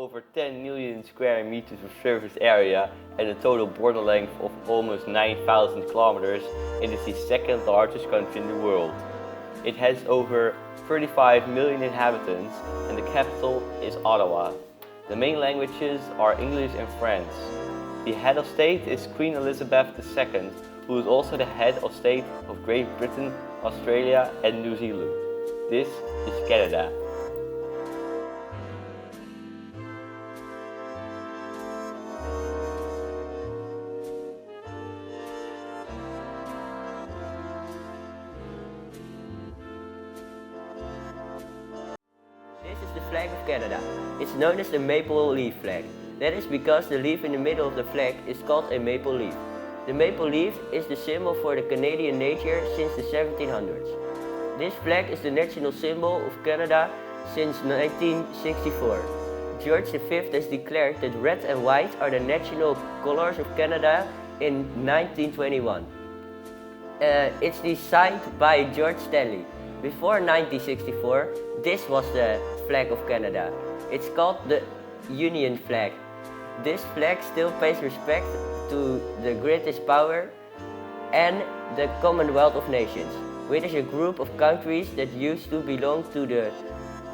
over 10 million square meters of surface area and a total border length of almost 9,000 kilometers, it is the second largest country in the world. It has over 35 million inhabitants and the capital is Ottawa. The main languages are English and French. The head of state is Queen Elizabeth II, who is also the head of state of Great Britain, Australia and New Zealand. This is Canada. This is the flag of Canada. It's known as the maple leaf flag. That is because the leaf in the middle of the flag is called a maple leaf. The maple leaf is the symbol for the Canadian nature since the 1700s. This flag is the national symbol of Canada since 1964. George V has declared that red and white are the national colors of Canada in 1921. It's designed by George Stanley. Before 1964, this was the flag of Canada. It's called the Union flag. This flag still pays respect to the greatest power and the Commonwealth of Nations, which is a group of countries that used to belong to the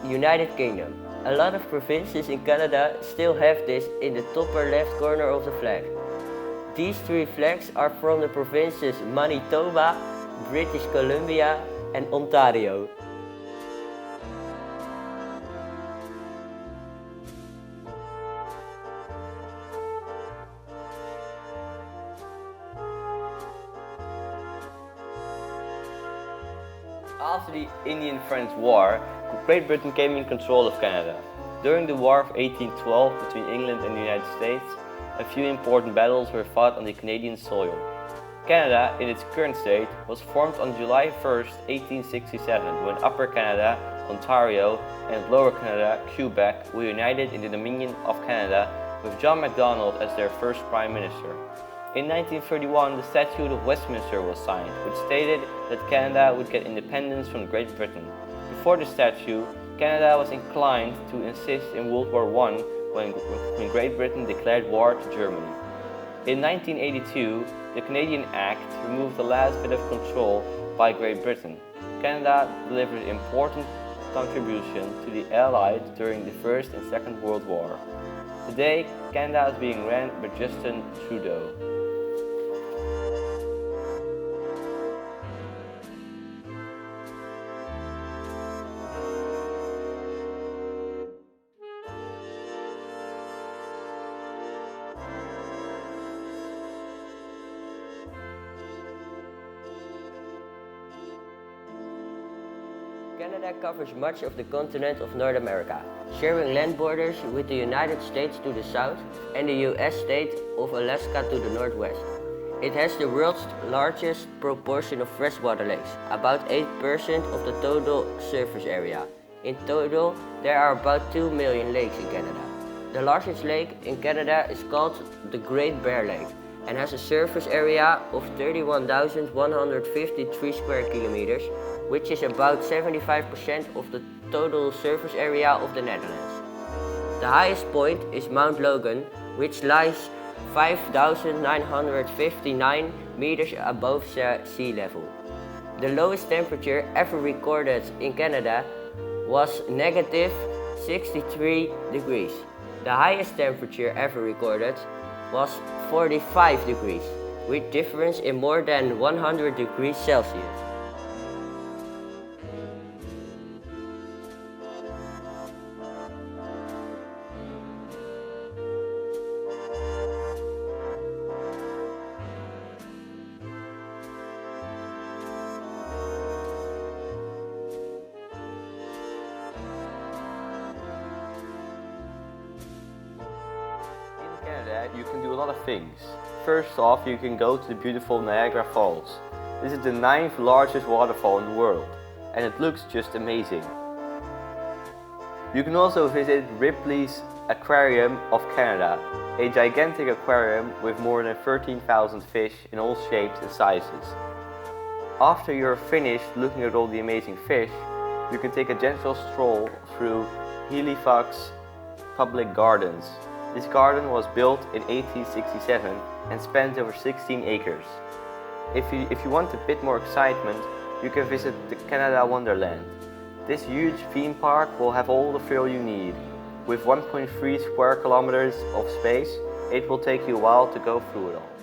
United Kingdom. A lot of provinces in Canada still have this in the upper left corner of the flag. These three flags are from the provinces Manitoba, British Columbia and Ontario. After the Indian-French War, Great Britain came in control of Canada. During the War of 1812 between England and the United States, a few important battles were fought on the Canadian soil. Canada, in its current state, was formed on July 1, 1867, when Upper Canada, Ontario, and Lower Canada, Quebec, were united in the Dominion of Canada, with John Macdonald as their first Prime Minister. In 1931, the Statute of Westminster was signed, which stated that Canada would get independence from Great Britain. Before the statute, Canada was inclined to insist in World War I when Great Britain declared war to Germany. In 1982, the Canadian Act removed the last bit of control by Great Britain. Canada delivered an important contribution to the Allies during the First and Second World War. Today, Canada is being ran by Justin Trudeau. Canada covers much of the continent of North America, sharing land borders with the United States to the south and the US state of Alaska to the northwest. It has the world's largest proportion of freshwater lakes, about 8% of the total surface area. In total, there are about 2 million lakes in Canada. The largest lake in Canada is called the Great Bear Lake and has a surface area of 31,153 square kilometers, which is about 75% of the total surface area of the Netherlands. The highest point is Mount Logan, which lies 5,959 meters above sea level. The lowest temperature ever recorded in Canada was negative 63 degrees. The highest temperature ever recorded was 45 degrees, with difference in more than 100 degrees Celsius. Canada, you can do a lot of things. First off, you can go to the beautiful Niagara Falls. This is the 9th largest waterfall in the world, and it looks just amazing. You can also visit Ripley's Aquarium of Canada, a gigantic aquarium with more than 13,000 fish in all shapes and sizes. After you're finished looking at all the amazing fish, you can take a gentle stroll through Halifax public gardens. This garden was built in 1867 and spans over 16 acres. If you want a bit more excitement, you can visit the Canada Wonderland. This huge theme park will have all the thrill you need. With 1.3 square kilometers of space, it will take you a while to go through it all.